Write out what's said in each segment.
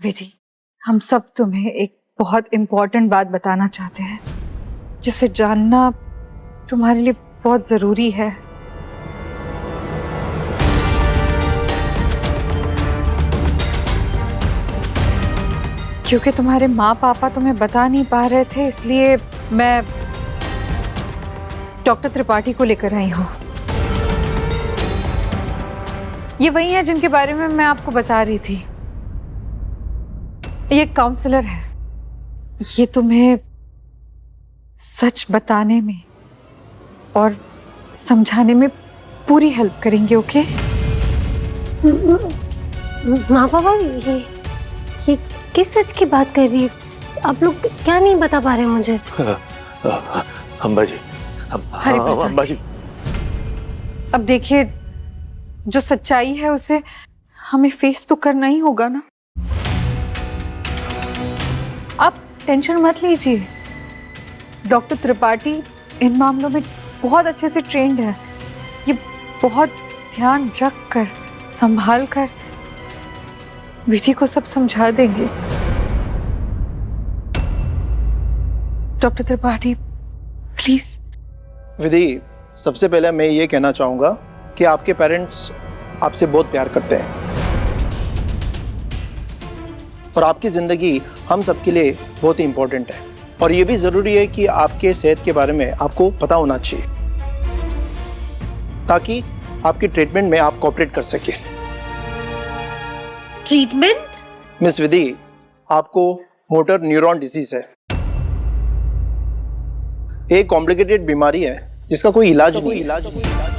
विधि, हम सब तुम्हें एक बहुत इम्पोर्टेंट बात बताना चाहते हैं जिसे जानना तुम्हारे लिए बहुत जरूरी है। क्योंकि तुम्हारे माँ पापा तुम्हें बता नहीं पा रहे थे, इसलिए मैं डॉक्टर त्रिपाठी को लेकर आई हूँ। ये वही है जिनके बारे में मैं आपको बता रही थी। ये काउंसलर है। ये तुम्हें सच बताने में और समझाने में पूरी हेल्प करेंगे। ओके? माँ पापा, ये किस सच की बात कर रही है? आप लोग क्या नहीं बता पा रहे मुझे? अम्बा जी, अम्बा जी, अब देखिए, जो सच्चाई है उसे हमें फेस तो करना ही होगा ना। आप टेंशन मत लीजिए। डॉक्टर त्रिपाठी इन मामलों में बहुत अच्छे से ट्रेंड है। ये बहुत ध्यान रख कर, संभाल कर विधि को सब समझा देंगे। Doctor Tripathi please. विधि, सबसे पहले मैं ये कहना चाहूँगा कि आपके पेरेंट्स आपसे बहुत प्यार करते हैं और आपकी ज़िंदगी हम सबके लिए बहुत ही इम्पोर्टेंट है। और ये भी ज़रूरी है कि आपके सेहत के बारे में आपको पता होना चाहिए ताकि आपकी ट्रीटमेंट में आप कोऑपरेट कर सकें। ट्रीटमेंट? मिस विधि, आपको मोटर न्यूरॉन डिसीज है। एक कॉम्प्लिकेटेड बीमारी है जिसका कोई इलाज नहीं है।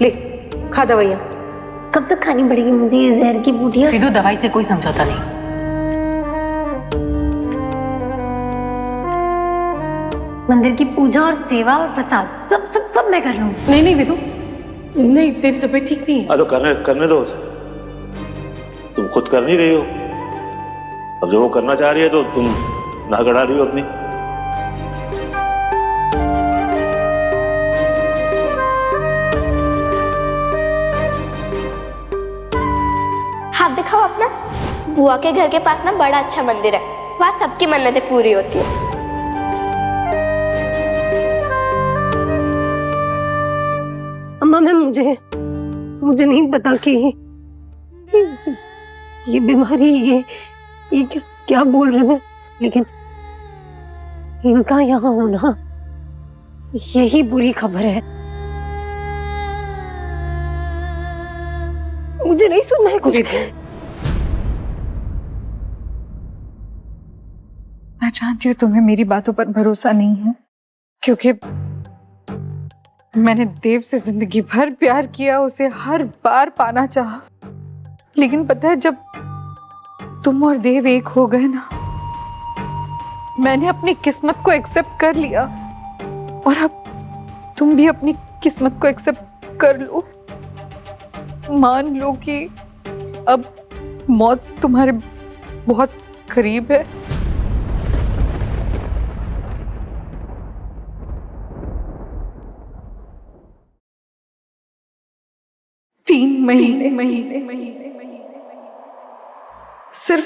ले, खा दवाइयाँ। कब तक खानी पड़ेगी मुझे ये जहर की बूटियाँ? विधु, दवाई से कोई समझौता नहीं। मंदिर की पूजा और सेवा और प्रसाद सब सब सब मैं कर लूँ। नहीं नहीं विधु, नहीं, तेरी तबीयत ठीक नहीं है। तो करने दो उसे। तुम खुद कर नहीं रही हो, अब जो वो करना चाह रही है तो तुम ना गड़ा रही हो अपनी। हाथ दिखाओ अपना। बुआ के घर के पास ना बड़ा अच्छा मंदिर है, वहाँ सबकी मन्नतें पूरी होती है। अम्मा, मुझे नहीं पता कि ये बीमारी, ये क्या बोल रहे हैं, लेकिन इनका यहाँ होना यही बुरी खबर है। मुझे नहीं सुनना है कुछ। मैं जानती हूँ तुम्हें मेरी बातों पर भरोसा नहीं है, क्योंकि मैंने देव से जिंदगी भर प्यार किया, उसे हर बार पाना चाहा। लेकिन पता है, जब तुम और देव एक हो गए ना, मैंने अपनी किस्मत को एक्सेप्ट कर लिया और अब तुम भी अपनी किस्मत को एक्सेप्ट कर लो। मान लो कि अब मौत तुम्हारे बहुत करीब है। तीन महीने सिर्फ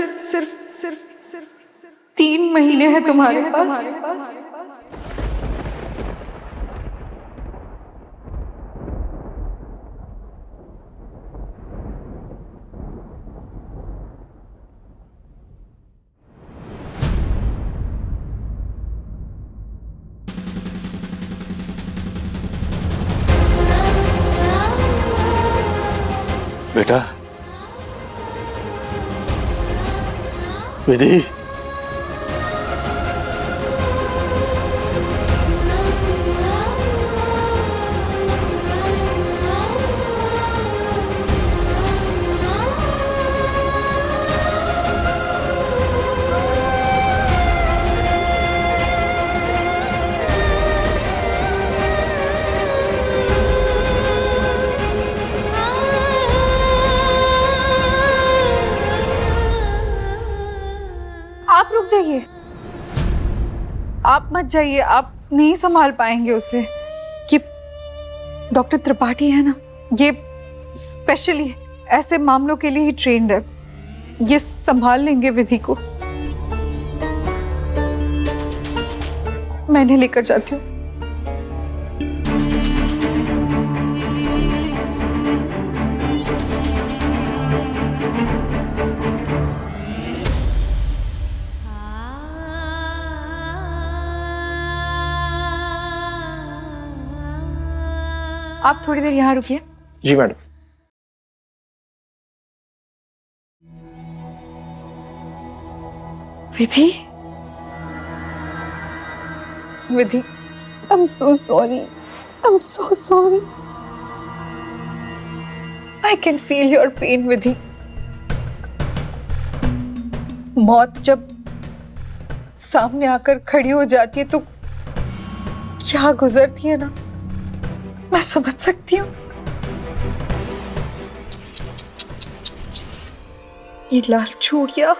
3 महीने हैं तुम्हारे पास। बेटा, विधि, रुक जाइए, आप मत जाइए, आप नहीं संभाल पाएंगे उसे। ये डॉक्टर त्रिपाठी है ना, ये स्पेशली ऐसे मामलों के लिए ही ट्रेंड है, ये संभाल लेंगे विधि को। मैं इन्हें लेकर जाती हूँ। आप थोड़ी देर यहाँ रुकिए। जी madam. Vidhi, Vidhi, I'm so sorry. I'm so sorry. I can feel your pain, विधि। मौत जब सामने आकर खड़ी हो जाती है तो क्या गुजरती है ना, मैं समझ सकती हूँ। ये लाल चूड़ियां,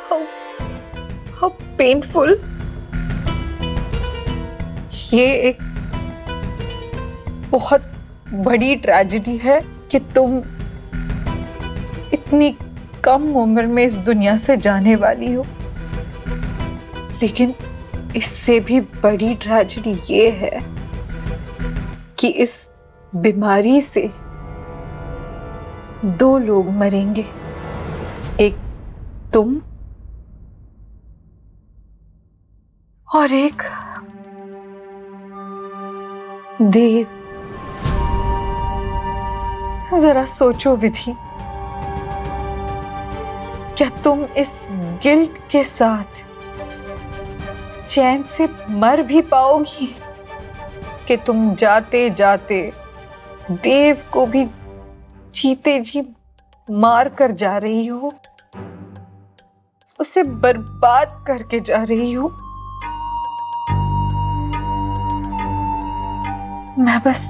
हाउ पेनफुल। ये एक बहुत बड़ी ट्रेजेडी है कि तुम इतनी कम उम्र में इस दुनिया से जाने वाली हो, लेकिन इससे भी बड़ी ट्रेजेडी ये है कि इस बीमारी से 2 लोग मरेंगे, एक तुम और एक देव। जरा सोचो विधि, क्या तुम इस गिल्ट के साथ चैन से मर भी पाओगी कि तुम जाते जाते देव को भी जीते जी मार कर जा रही हो, उसे बर्बाद करके जा रही हो। मैं बस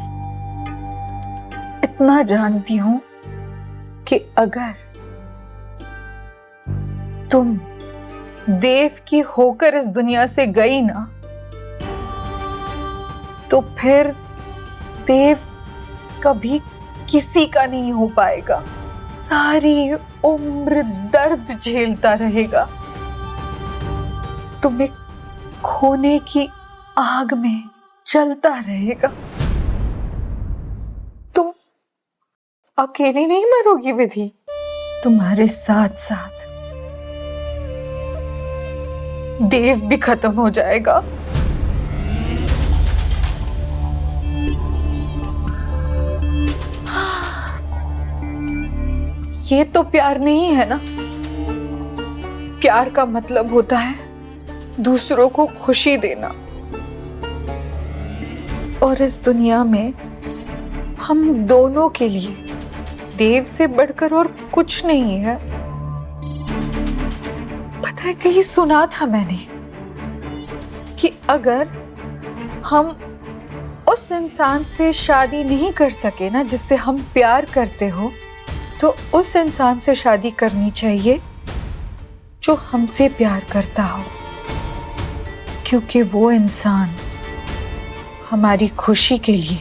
इतना जानती हूं कि अगर तुम देव की होकर इस दुनिया से गई ना, तो फिर देव कभी किसी का नहीं हो पाएगा, सारी उम्र दर्द झेलता रहेगा, तुम्हें खोने की आग में जलता रहेगा। तुम अकेली नहीं मरोगी विधि, तुम्हारे साथ साथ देव भी खत्म हो जाएगा। ये तो प्यार नहीं है ना। प्यार का मतलब होता है दूसरों को खुशी देना, और इस दुनिया में हम दोनों के लिए देव से बढ़कर और कुछ नहीं है। पता है, कहीं सुना था मैंने कि अगर हम उस इंसान से शादी नहीं कर सके ना जिससे हम प्यार करते हो, तो उस इंसान से शादी करनी चाहिए जो हमसे प्यार करता हो, क्योंकि वो इंसान हमारी खुशी के लिए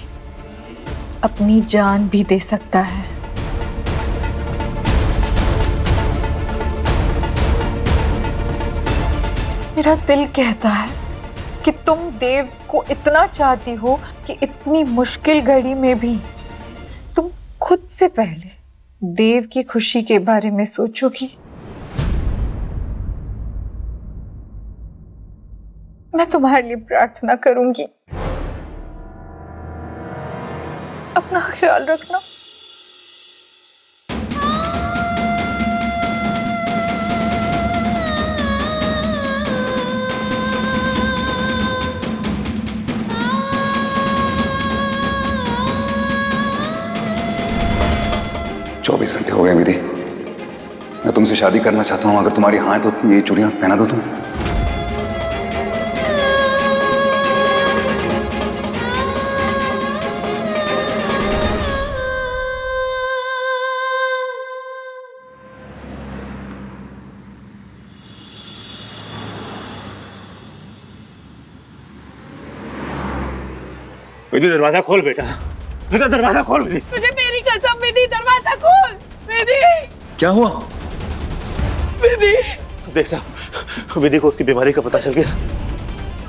अपनी जान भी दे सकता है। मेरा दिल कहता है कि तुम देव को इतना चाहती हो कि इतनी मुश्किल घड़ी में भी तुम खुद से पहले देव की खुशी के बारे में सोचोगी। मैं तुम्हारे लिए प्रार्थना करूंगी, अपना ख्याल रखना। चौबीस घंटे हो गए विधि, मैं तुमसे शादी करना चाहता हूं। अगर तुम्हारी हाँ है तो ये चूड़ियां पहना दो तुम। विधि दरवाजा खोल बेटा, बेटा दरवाजा खोल विधि। तुझे मेरी कसम विधि, दरवाजा खोल विधि। क्या हुआ? विधि देख साहब, विधि को उसकी बीमारी का पता चल गया,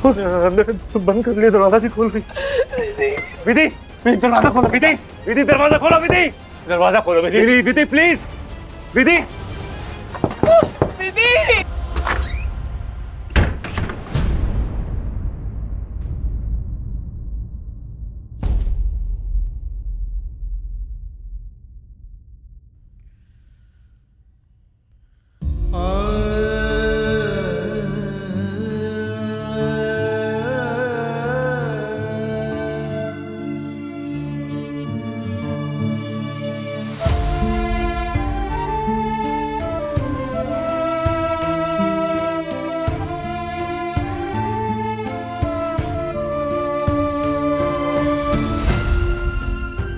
अंदर बंद कर लिया, दरवाजा भी खोल रही। विधि दरवाजा खोलो, विधि विधि दरवाजा खोलो, विधि दरवाजा खोलो, विधि विधि प्लीज, विधि विधि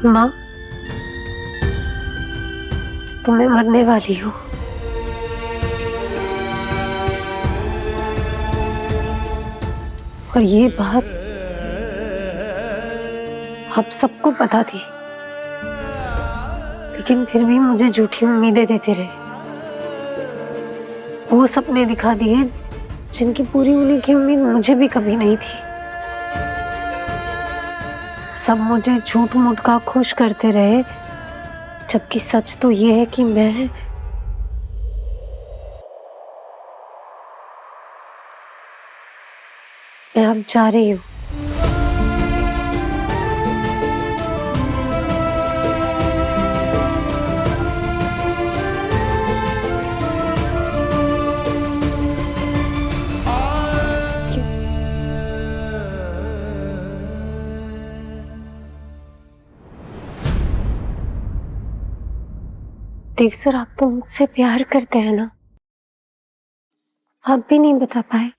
माँ, तुम्हें मरने वाली हो। और ये बात अब सबको पता थी, लेकिन फिर भी मुझे झूठी उम्मीदें देते रहे। वो सपने दिखा दिए जिनकी पूरी होने की उम्मीद मुझे भी कभी नहीं थी। सब मुझे झूठ मूठ का खुश करते रहे, जबकि सच तो ये है कि मैं अब जा रही हूँ। देव सर, आप तो मुझसे प्यार करते हैं ना? आप भी नहीं बता पाए?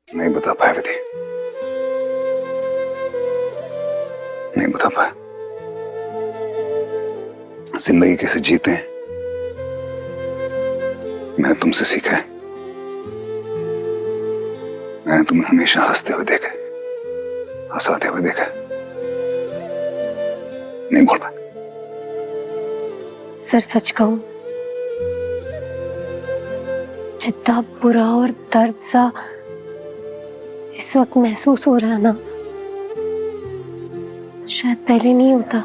नहीं बता पाया विधि, नहीं बता पाया। जिंदगी कैसे जीते हैं मैंने तुमसे सीखा है। मैंने तुम्हें हमेशा हंसते हुए देखा है, हंसाते हुए देखा है। नहीं बोल पाया। सर सच कहूं, जितना बुरा और दर्द सा इस वक्त महसूस हो रहा है ना, शायद पहले नहीं होता।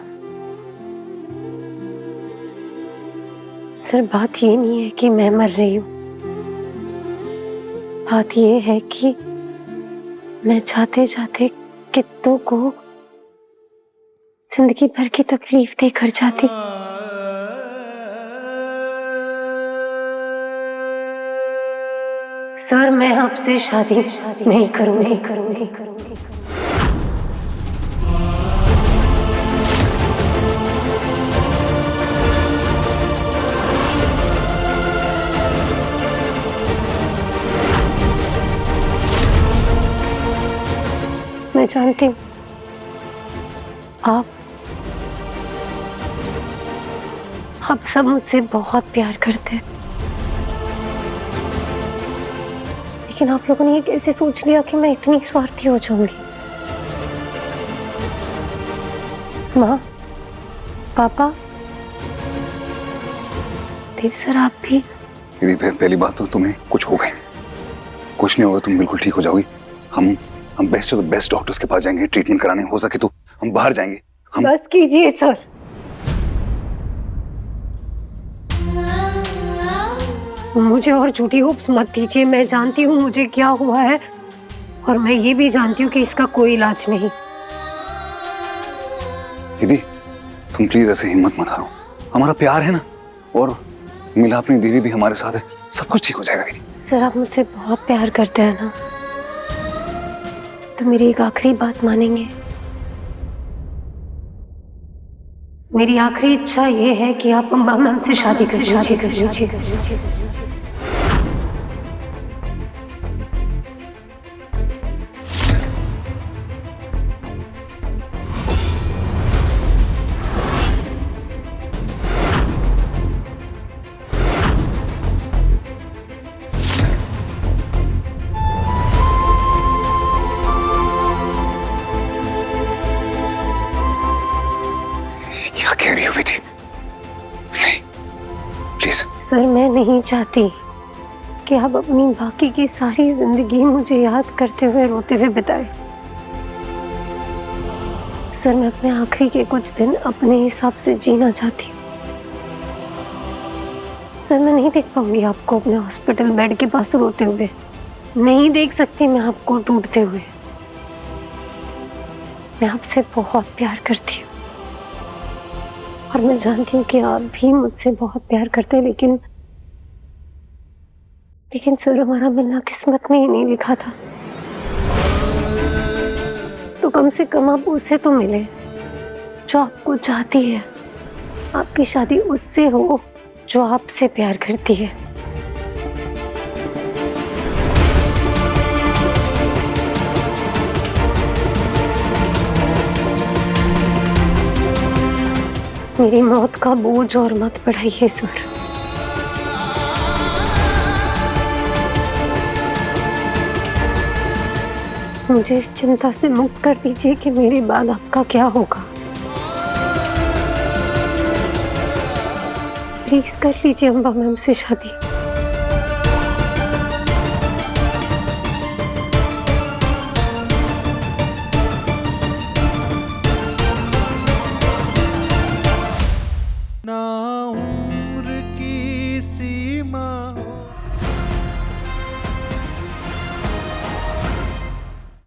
सर, बात ये नहीं है कि मैं मर रही हूं, बात ये है कि मैं चाहते चाहते कित्तों को जिंदगी भर की तकलीफ देकर जाती। सर, मैं आपसे शादी नहीं करूंगी। मैं जानती हूँ आप सब मुझसे बहुत प्यार करते हैं, लेकिन आप लोगों ने ये कैसे सोच लिया कि मैं इतनी स्वार्थी हो जाऊंगी? माँ, पापा, देव सर, आप भी? दीदी, पहली बात तो तुम्हें कुछ होगा ही नहीं। कुछ नहीं होगा, तुम बिल्कुल ठीक हो जाओगी। हम best of the best doctors के पास जाएंगे ट्रीटमेंट कराने, हो सके तो हम बाहर जाएंगे। हम बस कीजिए सर, मुझे और झूठी होप्स मत दीजिए। मैं जानती हूँ मुझे क्या हुआ है, और मैं ये भी जानती हूँ कि इसका कोई इलाज नहीं। दीदी, तुम प्लीज ऐसे हिम्मत मत हारो। हमारा प्यार है ना, और मिला अपनी दीदी भी हमारे साथ है, सब कुछ ठीक हो जाएगा। दीदी सर, आप मुझसे बहुत प्यार करते हैं ना, तो मेरी एक आखिरी बात मानेंगे? मेरी आखिरी इच्छा ये है कि आप अम्बा मैम से शादी कर लीजिए। प्लीज। सर मैं नहीं चाहती कि आप अपनी बाकी की सारी जिंदगी मुझे याद करते हुए रोते हुए बिताए। सर मैं अपने आखिरी के कुछ दिन अपने हिसाब से जीना चाहती हूँ। सर मैं नहीं देख पाऊंगी आपको अपने हॉस्पिटल बेड के पास रोते हुए, नहीं देख सकती मैं आपको टूटते हुए। मैं आपसे बहुत प्यार करती हूँ और मैं जानती हूँ कि आप भी मुझसे बहुत प्यार करते हैं, लेकिन सर हमारा मिलना किस्मत में ही नहीं लिखा था। तो कम से कम आप उससे तो मिले जो आपको चाहती है। आपकी शादी उससे हो जो आपसे प्यार करती है। मेरी मौत का बोझ और मत बढ़ाइए सर। मुझे इस चिंता से मुक्त कर दीजिए कि मेरे बाद आपका क्या होगा। प्लीज कर लीजिए अम्बा मैम से शादी।